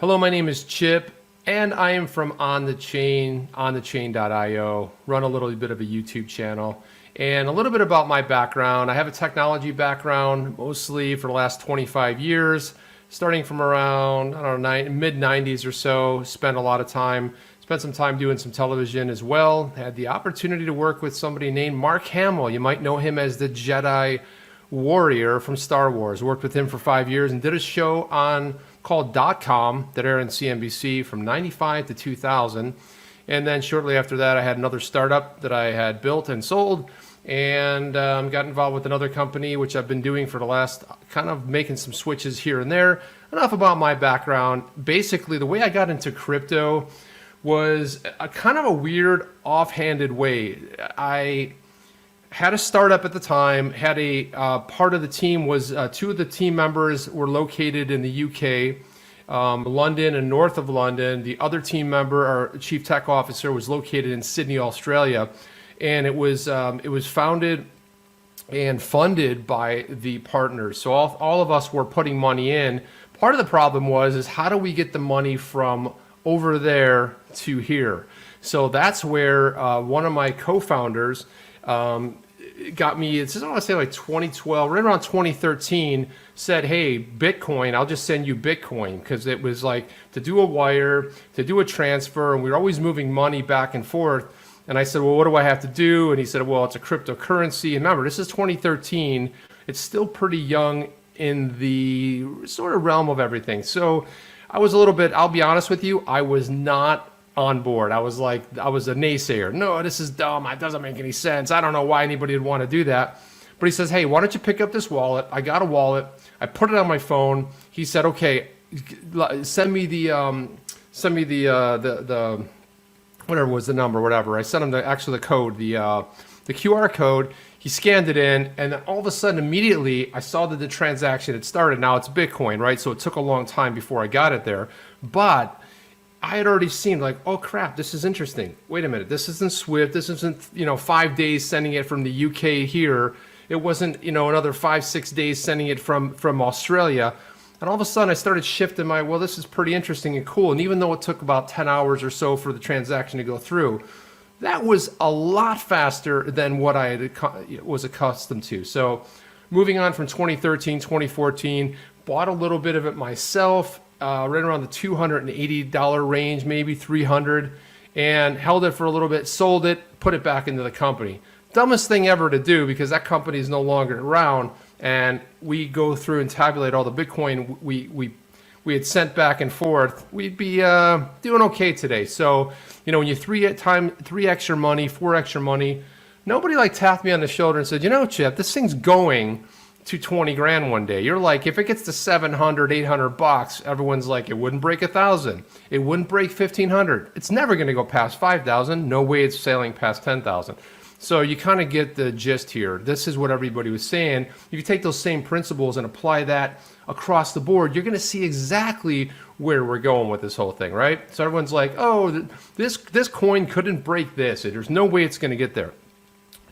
Hello, my name is Chip, and I am from On the Chain, onthechain.io. Run a little bit of a YouTube channel, and a little bit about my background. I have a technology background, mostly for the last 25 years, starting from around, I don't know, mid 90s or so. Spent some time doing some television as well. Had the opportunity to work with somebody named Mark Hamill. You might know him as the Jedi Warrior from Star Wars. Worked with him for 5 years and did a show called .com that aired on CNBC from 95 to 2000. And then shortly after that, I had another startup that I had built and sold, and got involved with another company, which I've been doing for the last, kind of making some switches here and there. Enough about my background. Basically, the way I got into crypto was a kind of a weird, offhanded way. I had a startup at the time, had a part of the team was, two of the team members were located in the UK, London and north of London. The other team member, our chief tech officer, was located in Sydney, Australia. And it was founded and funded by the partners. So all of us were putting money in. Part of the problem is how do we get the money from over there to here? So that's where one of my co-founders, got me, it's I want to say like 2012, right around 2013, said, hey, Bitcoin, I'll just send you Bitcoin, because it was like to do a wire, to do a transfer, and we were always moving money back and forth. And I said, well, what do I have to do? And he said, well, it's a cryptocurrency. And remember, this is 2013. It's still pretty young in the sort of realm of everything. So I was a little bit, I'll be honest with you, I was not on board. I was a naysayer. No, this is dumb. It doesn't make any sense. I don't know why anybody would want to do that. But he says, hey, why don't you pick up this wallet? I got a wallet. I put it on my phone. He said, okay, send me the whatever was the number, whatever. I sent him the code, the QR code. He scanned it in, and then all of a sudden, immediately, I saw that the transaction had started. Now it's Bitcoin, right? So it took a long time before I got it there, but I had already seen, like, oh crap, this is interesting. Wait a minute, this isn't Swift. This isn't 5 days sending it from the UK here. It wasn't another 5-6 days sending it from Australia. And all of a sudden I started shifting well, this is pretty interesting and cool. And even though it took about 10 hours or so for the transaction to go through, that was a lot faster than what I was accustomed to. So moving on from 2013, 2014, bought a little bit of it myself, right around the $280 range, maybe $300, and held it for a little bit, sold it, put it back into the company. Dumbest thing ever to do, because that company is no longer around, and we go through and tabulate all the Bitcoin we had sent back and forth. We'd be doing okay today. So when you 3x your money, 4x your money, nobody tapped me on the shoulder and said, Chip, this thing's going to 20 grand one day. You're like, if it gets to 700, 800 bucks, everyone's like, it wouldn't break 1,000. It wouldn't break 1,500. It's never going to go past 5,000. No way it's sailing past 10,000. So you kind of get the gist here. This is what everybody was saying. If you take those same principles and apply that across the board, you're going to see exactly where we're going with this whole thing, right? So everyone's like, oh, this coin couldn't break this. There's no way it's going to get there.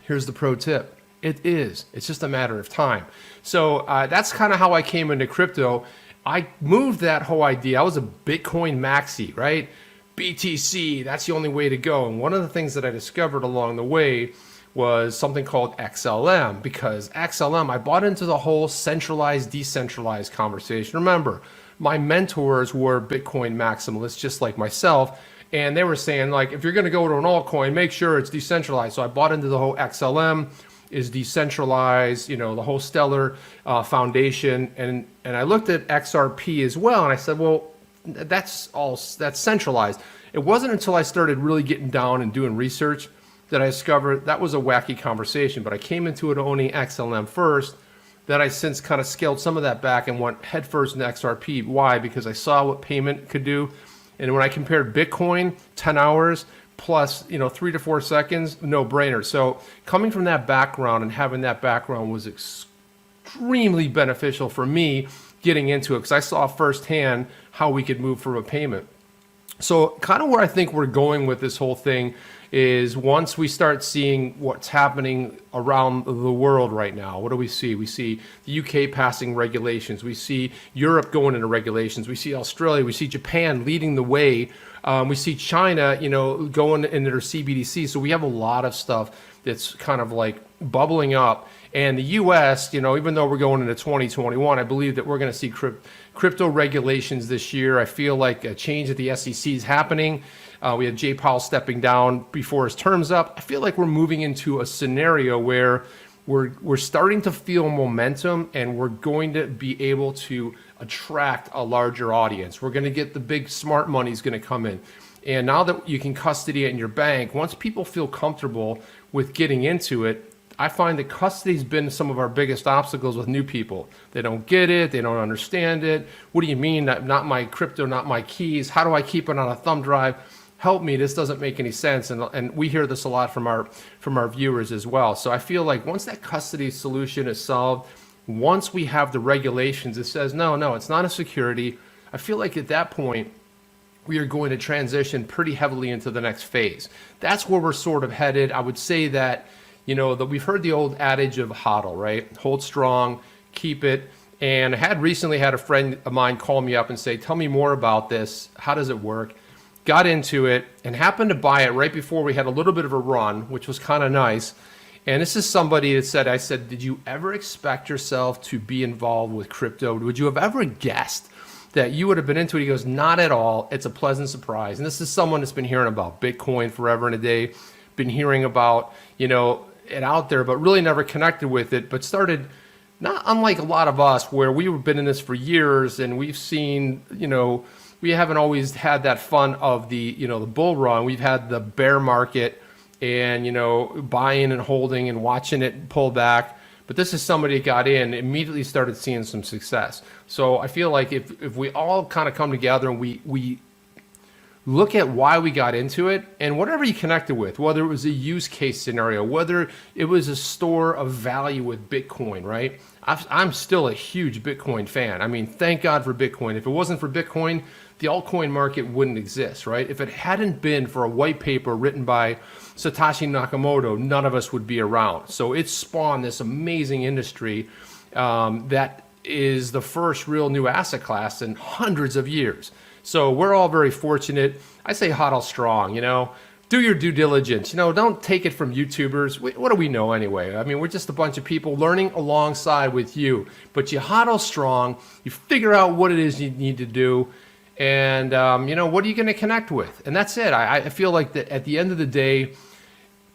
Here's the pro tip. It is. It's just a matter of time. So that's kind of how I came into crypto. I moved that whole idea. I was a Bitcoin maxi, right? BTC, that's the only way to go. And one of the things that I discovered along the way was something called XLM, because XLM, I bought into the whole centralized, decentralized conversation. Remember, my mentors were Bitcoin maximalists, just like myself. And they were saying, if you're going to go to an altcoin, make sure it's decentralized. So I bought into the whole XLM is decentralized, the whole Stellar foundation. And I looked at XRP as well. And I said, well, that's centralized. It wasn't until I started really getting down and doing research that I discovered that was a wacky conversation. But I came into it owning XLM first. Then I since kind of scaled some of that back and went headfirst into XRP. Why? Because I saw what payment could do. And when I compared Bitcoin, 10 hours plus 3 to 4 seconds, no brainer. So coming from that background and having that background was extremely beneficial for me getting into it, because I saw firsthand how we could move from a payment. So kind of where I think we're going with this whole thing is once we start seeing what's happening around the world right now, what do we see? We see the UK passing regulations. We see Europe going into regulations. We see Australia. We see Japan leading the way. We see China, going into their CBDC. So we have a lot of stuff that's kind of like bubbling up. And the U.S., even though we're going into 2021, I believe that we're going to see crypto regulations this year. I feel like a change at the SEC is happening. We have Jay Powell stepping down before his term's up. I feel like we're moving into a scenario where we're starting to feel momentum, and we're going to be able to attract a larger audience. We're going to get the big smart money is going to come in. And now that you can custody it in your bank, once people feel comfortable with getting into it, I find that custody's been some of our biggest obstacles with new people. They don't get it. They don't understand it. What do you mean? Not my crypto, not my keys. How do I keep it on a thumb drive? Help me. This doesn't make any sense. And we hear this a lot from our viewers as well. So I feel like once that custody solution is solved, once we have the regulations that says, no, it's not a security, I feel like at that point, we are going to transition pretty heavily into the next phase. That's where we're sort of headed. I would say that, that we've heard the old adage of HODL, right? Hold strong, keep it. And I had recently had a friend of mine call me up and say, tell me more about this. How does it work? Got into it and happened to buy it right before we had a little bit of a run, which was kind of nice. And this is somebody that said, I said, did you ever expect yourself to be involved with crypto? Would you have ever guessed that you would have been into it? He goes, not at all. It's a pleasant surprise. And this is someone that's been hearing about Bitcoin forever and a day, been hearing about, it out there, but really never connected with it, but started, not unlike a lot of us, where we've been in this for years and we've seen, we haven't always had that fun of the, the bull run. We've had the bear market and, buying and holding and watching it pull back. But this is somebody that got in, immediately started seeing some success. So I feel like if we all kind of come together and we look at why we got into it, and whatever you connected with, whether it was a use case scenario, whether it was a store of value with Bitcoin, right? I'm still a huge Bitcoin fan. I mean, thank God for Bitcoin. If it wasn't for Bitcoin, the altcoin market wouldn't exist, right? If it hadn't been for a white paper written by Satoshi Nakamoto, none of us would be around. So it spawned this amazing industry that is the first real new asset class in hundreds of years. So we're all very fortunate. I say HODL strong, do your due diligence. Don't take it from YouTubers. What do we know anyway? I mean, we're just a bunch of people learning alongside with you. But you HODL strong, you figure out what it is you need to do, and what are you going to connect with? And that's it. I feel like that at the end of the day,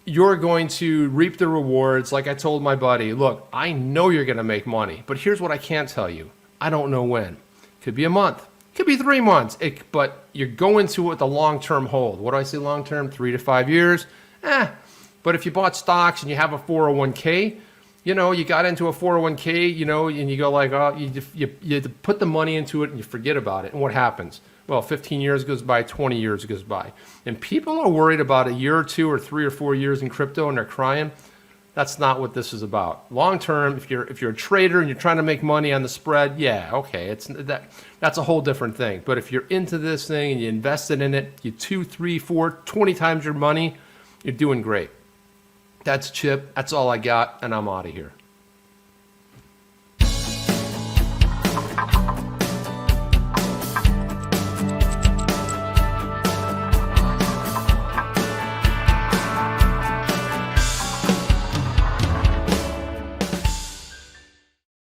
you're going to reap the rewards. Like I told my buddy, look, I know you're going to make money, but here's what I can't tell you. I don't know when. Could be a month. Could be 3 months, but you're going to with a long-term hold. What do I say long-term? 3 to 5 years? But if you bought stocks and you have a 401k, you got into a 401k, and you go like, oh, you put the money into it and you forget about it. And what happens? Well, 15 years goes by, 20 years goes by. And people are worried about a year or 2 or 3 or 4 years in crypto and they're crying. That's not what this is about. Long term, if you're a trader and you're trying to make money on the spread, yeah, okay, that's a whole different thing. But if you're into this thing and you invested in it, you 2, 3, 4, 20 times your money, you're doing great. That's Chip. That's all I got, and I'm out of here.